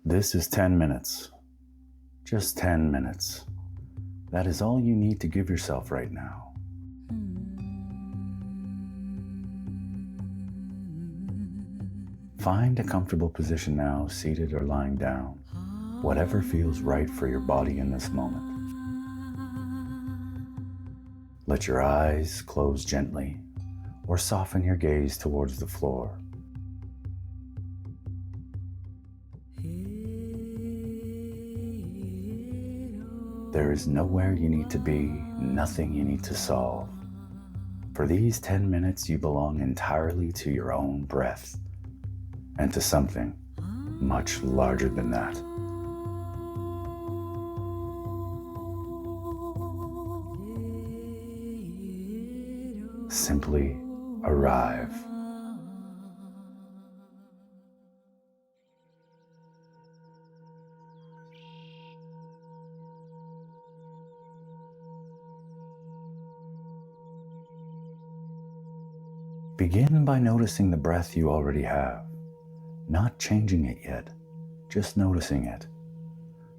This is 10 minutes. Just 10 minutes. That is all you need to give yourself right now. Find a comfortable position now, seated or lying down, whatever feels right for your body in this moment. Let your eyes close gently or soften your gaze towards the floor. There is nowhere you need to be, nothing you need to solve. For these 10 minutes, you belong entirely to your own breath and to something much larger than that. Simply arrive. Begin by noticing the breath you already have, not changing it yet, just noticing it.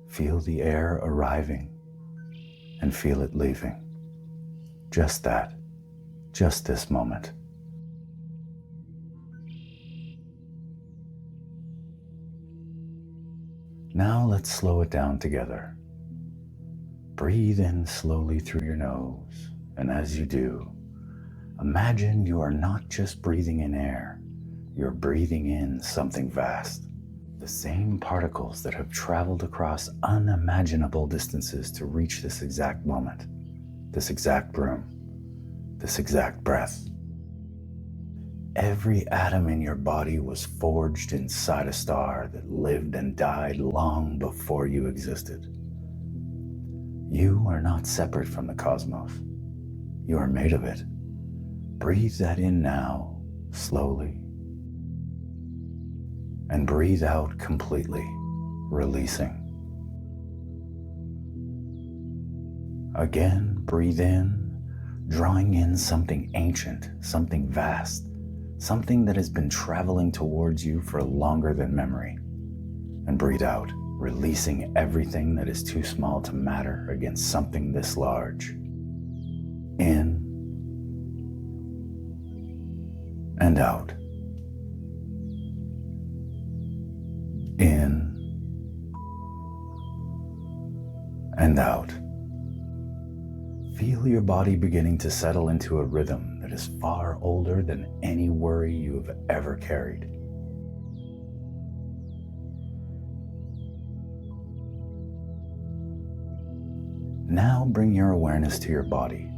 Feel the air arriving and feel it leaving. Just that, just this moment. Now let's slow it down together. Breathe in slowly through your nose, and as you do, imagine you are not just breathing in air, you're breathing in something vast. The same particles that have traveled across unimaginable distances to reach this exact moment, this exact room, this exact breath. Every atom in your body was forged inside a star that lived and died long before you existed. You are not separate from the cosmos. You are made of it. Breathe that in now, slowly. And breathe out completely, releasing. Again, breathe in, drawing in something ancient, something vast, something that has been traveling towards you for longer than memory. And breathe out, releasing everything that is too small to matter against something this large. In and out. In and out. Feel your body beginning to settle into a rhythm that is far older than any worry you have ever carried. Now bring your awareness to your body,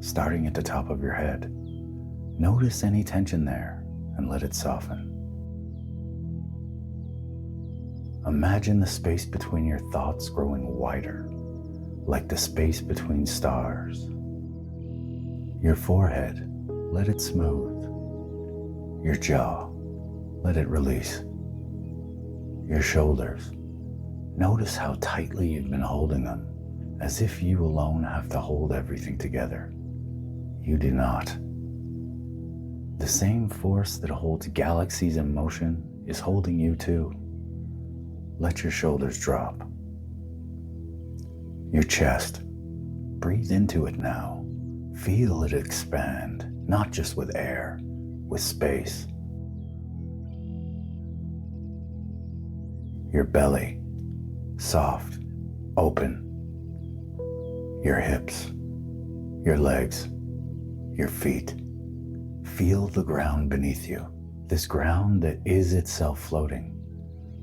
starting at the top of your head. Notice any tension there and let it soften. Imagine the space between your thoughts growing wider, like the space between stars. Your forehead, let it smooth. Your jaw, let it release. Your shoulders, notice how tightly you've been holding them, as if you alone have to hold everything together. You do not. The same force that holds galaxies in motion is holding you too. Let your shoulders drop. Your chest, breathe into it now. Feel it expand, not just with air, with space. Your belly, soft, open. Your hips, your legs, your feet. Feel the ground beneath you, this ground that is itself floating,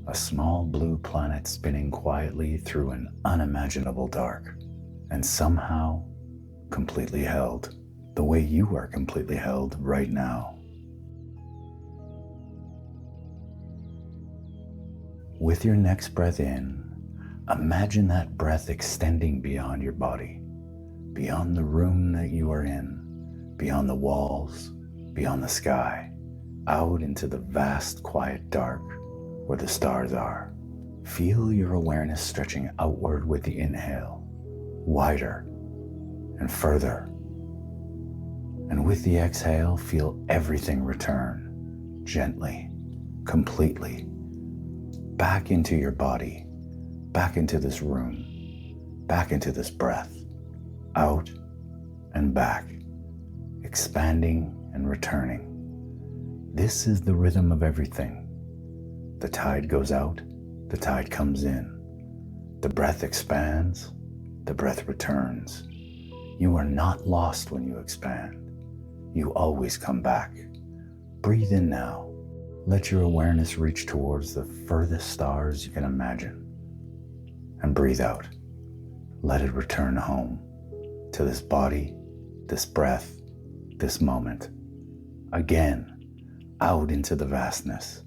a small blue planet spinning quietly through an unimaginable dark, and somehow completely held, the way you are completely held right now. With your next breath in, imagine that breath extending beyond your body, beyond the room that you are in, beyond the walls, beyond the sky, out into the vast, quiet dark where the stars are. Feel your awareness stretching outward with the inhale, wider and further. And with the exhale, feel everything return, gently, completely, back into your body, back into this room, back into this breath, out and back, expanding and returning. This is the rhythm of everything. The tide goes out, the tide comes in. The breath expands, the breath returns. You are not lost when you expand. You always come back. Breathe in now. Let your awareness reach towards the furthest stars you can imagine. And breathe out. Let it return home to this body, this breath, this moment. Again, out into the vastness.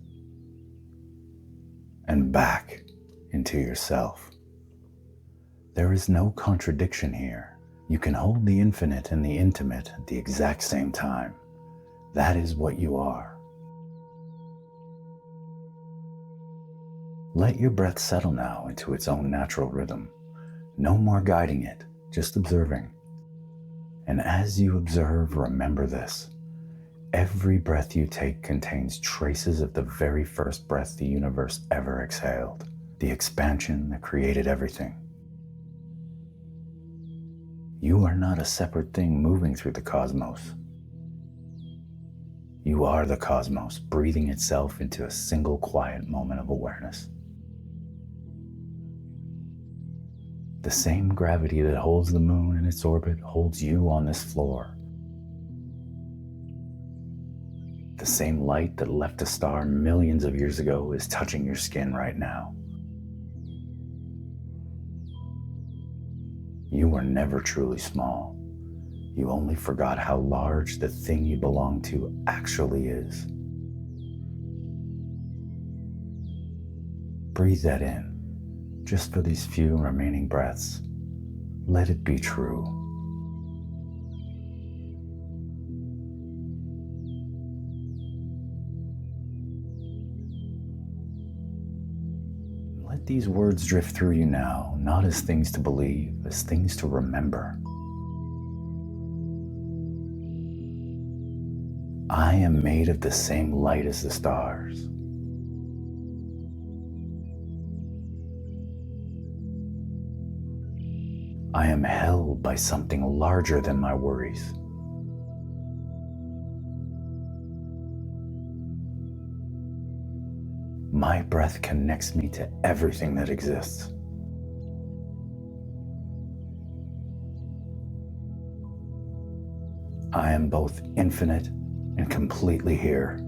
And back into yourself. There is no contradiction here. You can hold the infinite and the intimate at the exact same time. That is what you are. Let your breath settle now into its own natural rhythm. No more guiding it, just observing. And as you observe, remember this. Every breath you take contains traces of the very first breath the universe ever exhaled, the expansion that created everything. You are not a separate thing moving through the cosmos. You are the cosmos, breathing itself into a single quiet moment of awareness. The same gravity that holds the moon in its orbit holds you on this floor. The same light that left a star millions of years ago is touching your skin right now. You were never truly small. You only forgot how large the thing you belong to actually is. Breathe that in, just for these few remaining breaths. Let it be true. Let these words drift through you now, not as things to believe, as things to remember. I am made of the same light as the stars. I am held by something larger than my worries. My breath connects me to everything that exists. I am both infinite and completely here.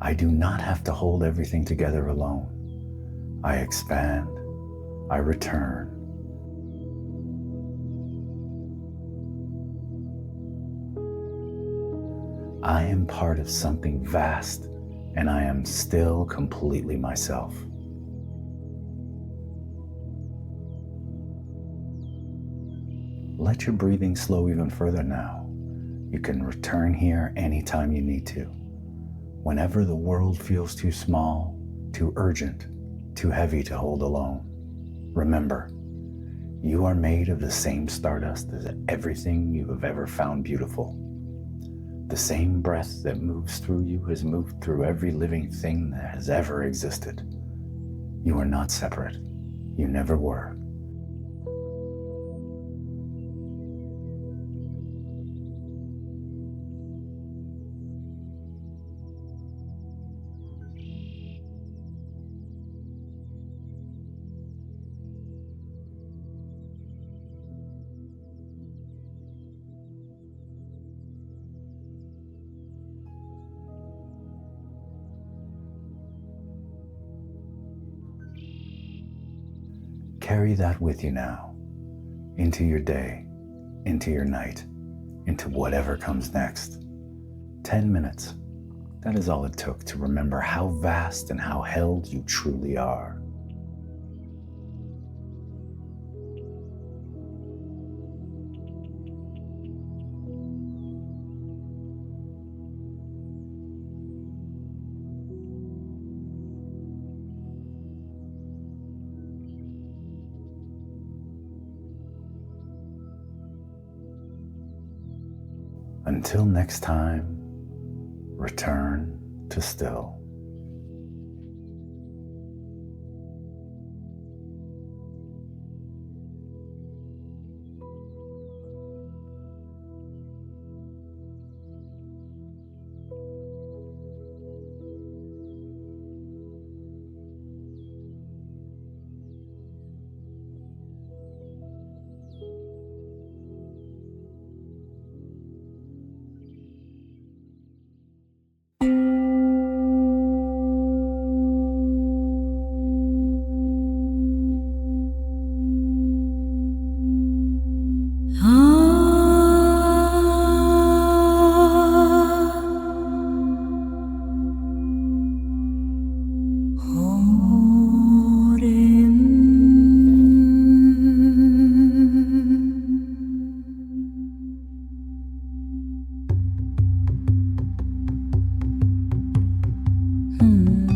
I do not have to hold everything together alone. I expand, I return. I am part of something vast, and I am still completely myself. Let your breathing slow even further now. You can return here anytime you need to. Whenever the world feels too small, too urgent, too heavy to hold alone. Remember, you are made of the same stardust as everything you have ever found beautiful. The same breath that moves through you has moved through every living thing that has ever existed. You are not separate. You never were. Carry that with you now, into your day, into your night, into whatever comes next. 10 minutes, that is all it took to remember how vast and how held you truly are. Until next time, return to still. Hmm.